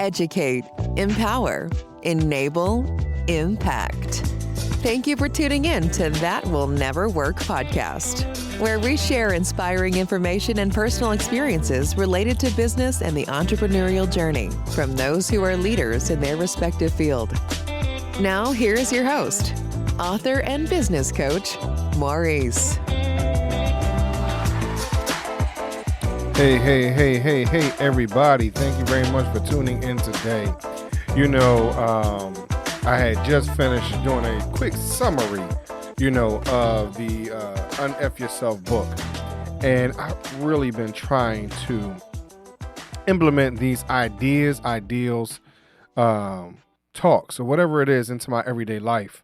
educate, empower, enable, impact. Thank you for tuning in to That Will Never Work podcast, where we share inspiring information and personal experiences related to business and the entrepreneurial journey from those who are leaders in their respective field. Now, here's your host, author and business coach, Maurice. Hey, everybody. Thank you very much for tuning in today. I had just finished doing a quick summary, of the Unf Yourself book. And I've really been trying to implement these ideas, ideals, talks, or whatever it is into my everyday life.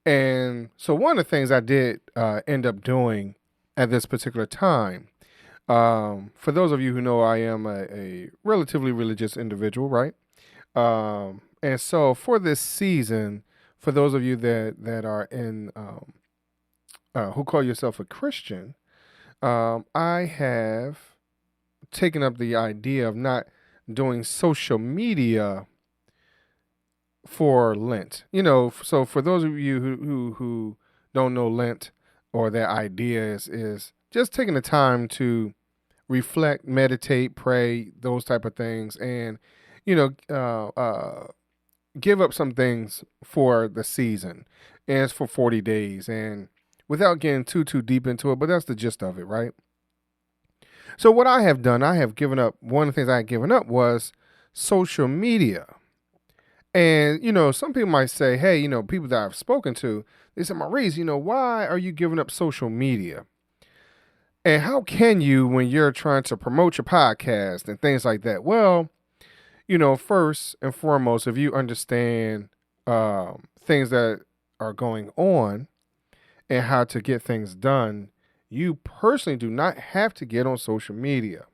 And so one of the things I did end up doing at this particular time, for those of you who know, I am a relatively religious individual, right? And so for this season, for those of you that are in, who call yourself a Christian, I have taken up the idea of not doing social media for Lent. So for those of you who don't know Lent, or their idea is just taking the time to reflect, meditate, pray, those type of things, and give up some things for the season, and it's for 40 days, and without getting too deep into it, but that's the gist of it, right? So what I have done, I have given up, one of the things I had given up was social media. And, some people might say, hey, people that I've spoken to, they said, Maurice, why are you giving up social media? And how can you when you're trying to promote your podcast and things like that? Well, first and foremost, if you understand things that are going on and how to get things done, you personally do not have to get on social media.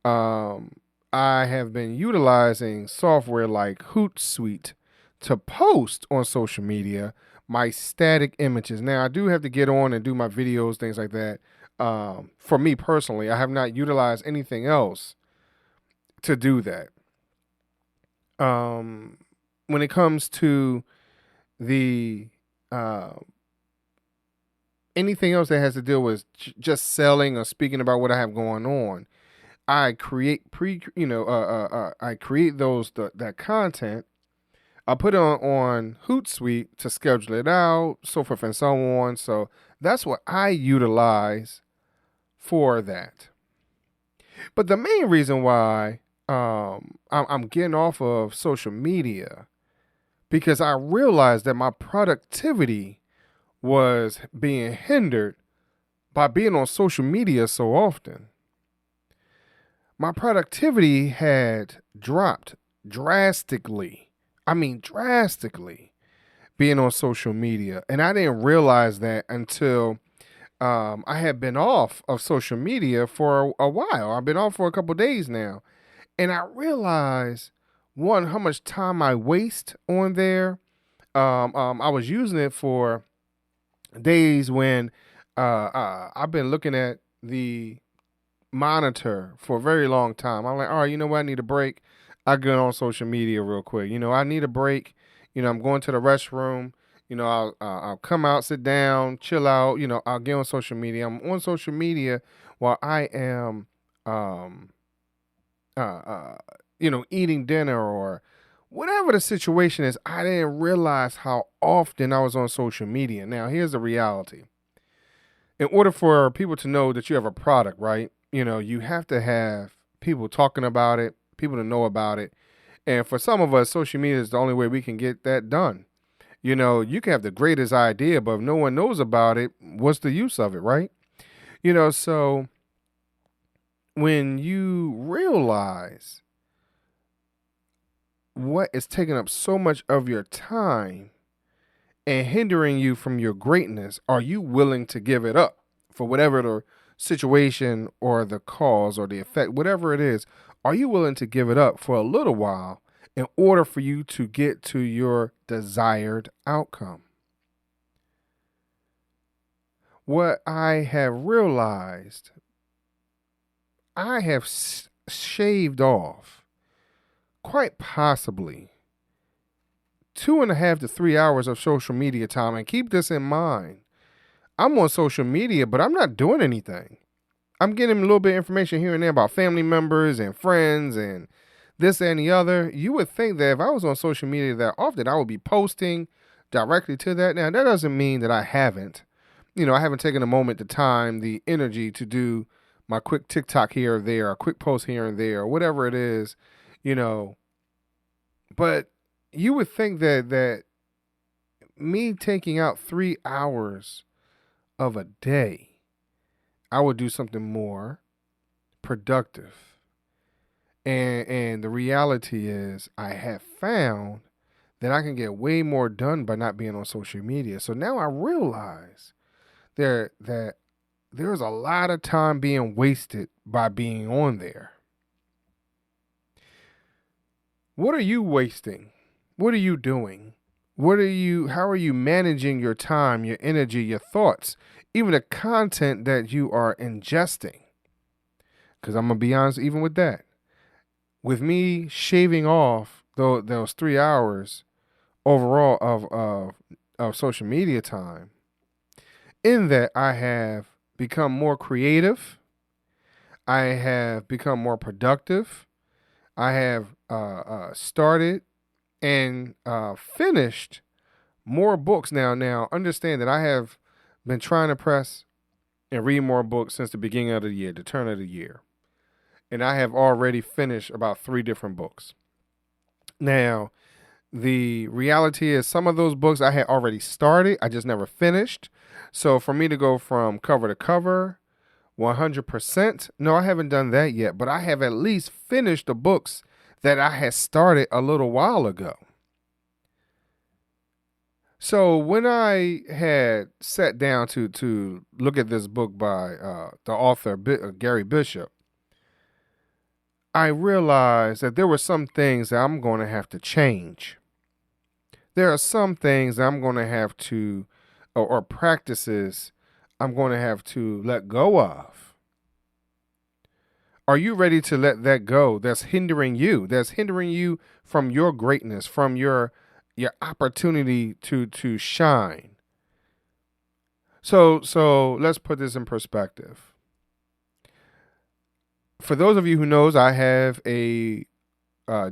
I have been utilizing software like Hootsuite to post on social media my static images. Now, I do have to get on and do my videos, things like that. For me personally, I have not utilized anything else to do that. When it comes to the anything else that has to deal with just selling or speaking about what I have going on, I create I create that content. I put it on Hootsuite to schedule it out, so forth and so on. So that's what I utilize for that. But the main reason why I'm getting off of social media, because I realized that my productivity was being hindered by being on social media so often. My productivity had dropped drastically. I mean, drastically, being on social media. And I didn't realize that until I had been off of social media for a while. I've been off for a couple of days now. And I realized, one, how much time I waste on there. I was using it for days when I've been looking at the monitor for a very long time. I'm like, all right, you know what? I need a break. I get on social media real quick. I need a break. I'm going to the restroom. I'll come out, sit down, chill out. I'll get on social media. I'm on social media while I am, eating dinner or whatever the situation is. I didn't realize how often I was on social media. Now, here's the reality. In order for people to know that you have a product, right? You have to have people talking about it, people to know about it. And for some of us, social media is the only way we can get that done. You can have the greatest idea, but if no one knows about it, what's the use of it, right? So when you realize what is taking up so much of your time and hindering you from your greatness, are you willing to give it up for whatever the situation or the cause or the effect, whatever it is? Are you willing to give it up for a little while in order for you to get to your desired outcome? What I have realized, I have shaved off quite possibly 2.5 to 3 hours of social media time. And keep this in mind. I'm on social media, but I'm not doing anything. I'm getting a little bit of information here and there about family members and friends and this and the other. You would think that if I was on social media that often, I would be posting directly to that. Now, that doesn't mean that I haven't. I haven't taken a moment, the time, the energy to do my quick TikTok here or there, a quick post here and there, or whatever it is, But you would think that me taking out 3 hours of a day, I would do something more productive. And the reality is I have found that I can get way more done by not being on social media. So now I realize that there's a lot of time being wasted by being on there. What are you wasting? What are you doing? How are you managing your time, your energy, your thoughts, even the content that you are ingesting? Because I'm going to be honest, even with that, with me shaving off those 3 hours overall of social media time, in that I have become more creative, I have become more productive, I have started and finished more books now. Now, understand that I have been trying to press and read more books since the beginning of the year, the turn of the year. And I have already finished about 3 different books. Now, the reality is some of those books I had already started. I just never finished. So for me to go from cover to cover, 100%, no, I haven't done that yet. But I have at least finished the books that I had started a little while ago. So when I had sat down to look at this book by the author, Gary Bishop, I realized that there were some things that I'm going to have to change. There are some things that I'm going to have to, or practices I'm going to have to let go of. Are you ready to let that go? That's hindering you. That's hindering you from your greatness, from your opportunity to shine. So let's put this in perspective. For those of you who knows, I have a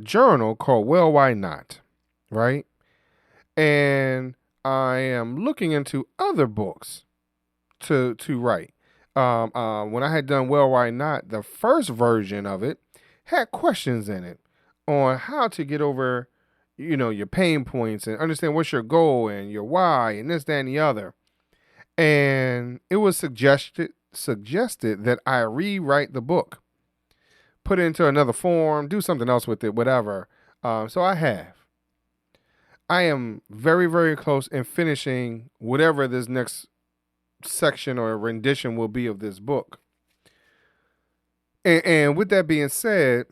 journal called Well, Why Not, right? And I am looking into other books to write. When I had done Well, Why Not, the first version of it had questions in it on how to get over, your pain points and understand what's your goal and your why and this, that, and the other. And it was suggested that I rewrite the book, put it into another form, do something else with it, whatever. So I have. I am very, very close in finishing whatever this next section or rendition will be of this book. And with that being said,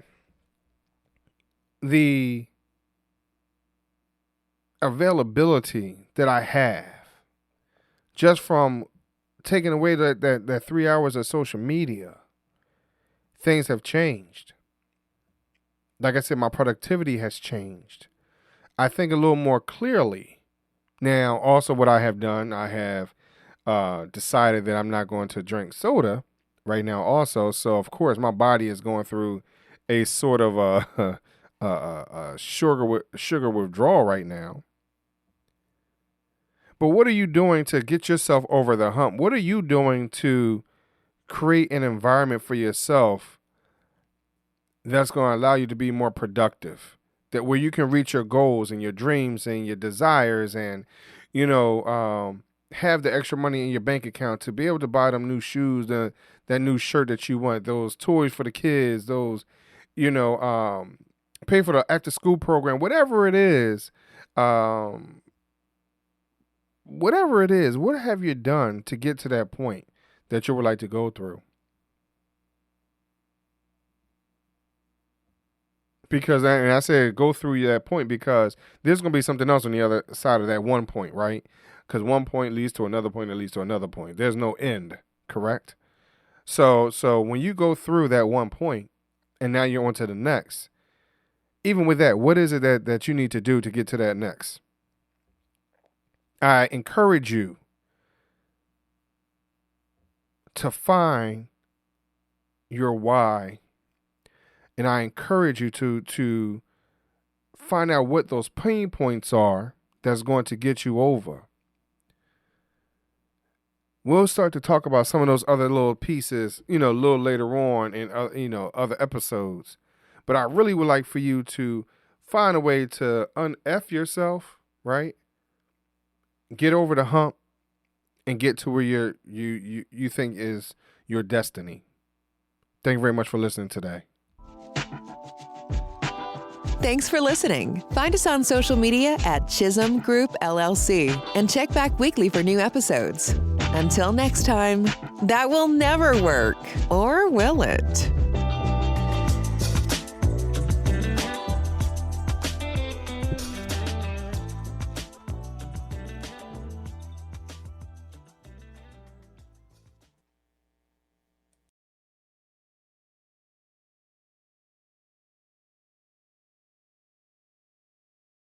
the availability that I have just from taking away that 3 hours of social media, things have changed. Like I said, my productivity has changed. I think a little more clearly. Now, also what I have done, I have decided that I'm not going to drink soda right now also. So, of course, my body is going through a sort of a sugar withdrawal right now. But what are you doing to get yourself over the hump? What are you doing to create an environment for yourself that's going to allow you to be more productive? That where you can reach your goals and your dreams and your desires and, have the extra money in your bank account to be able to buy them new shoes, that new shirt that you want, those toys for the kids, those, pay for the after school program, whatever it is. Whatever it is, what have you done to get to that point that you would like to go through? Because, and I said go through that point because there's going to be something else on the other side of that one point, right? Because one point leads to another point that leads to another point. There's no end, correct? So when you go through that one point and now you're on to the next, even with that, what is it that you need to do to get to that next? I encourage you to find your why. And I encourage you to find out what those pain points are that's going to get you over. We'll start to talk about some of those other little pieces, a little later on in, other episodes. But I really would like for you to find a way to un-F yourself, right? Get over the hump and get to where you think is your destiny. Thank you very much for listening today. Thanks for listening. Find us on social media at Chisholm Group LLC and check back weekly for new episodes. Until next time, that will never work, or will it?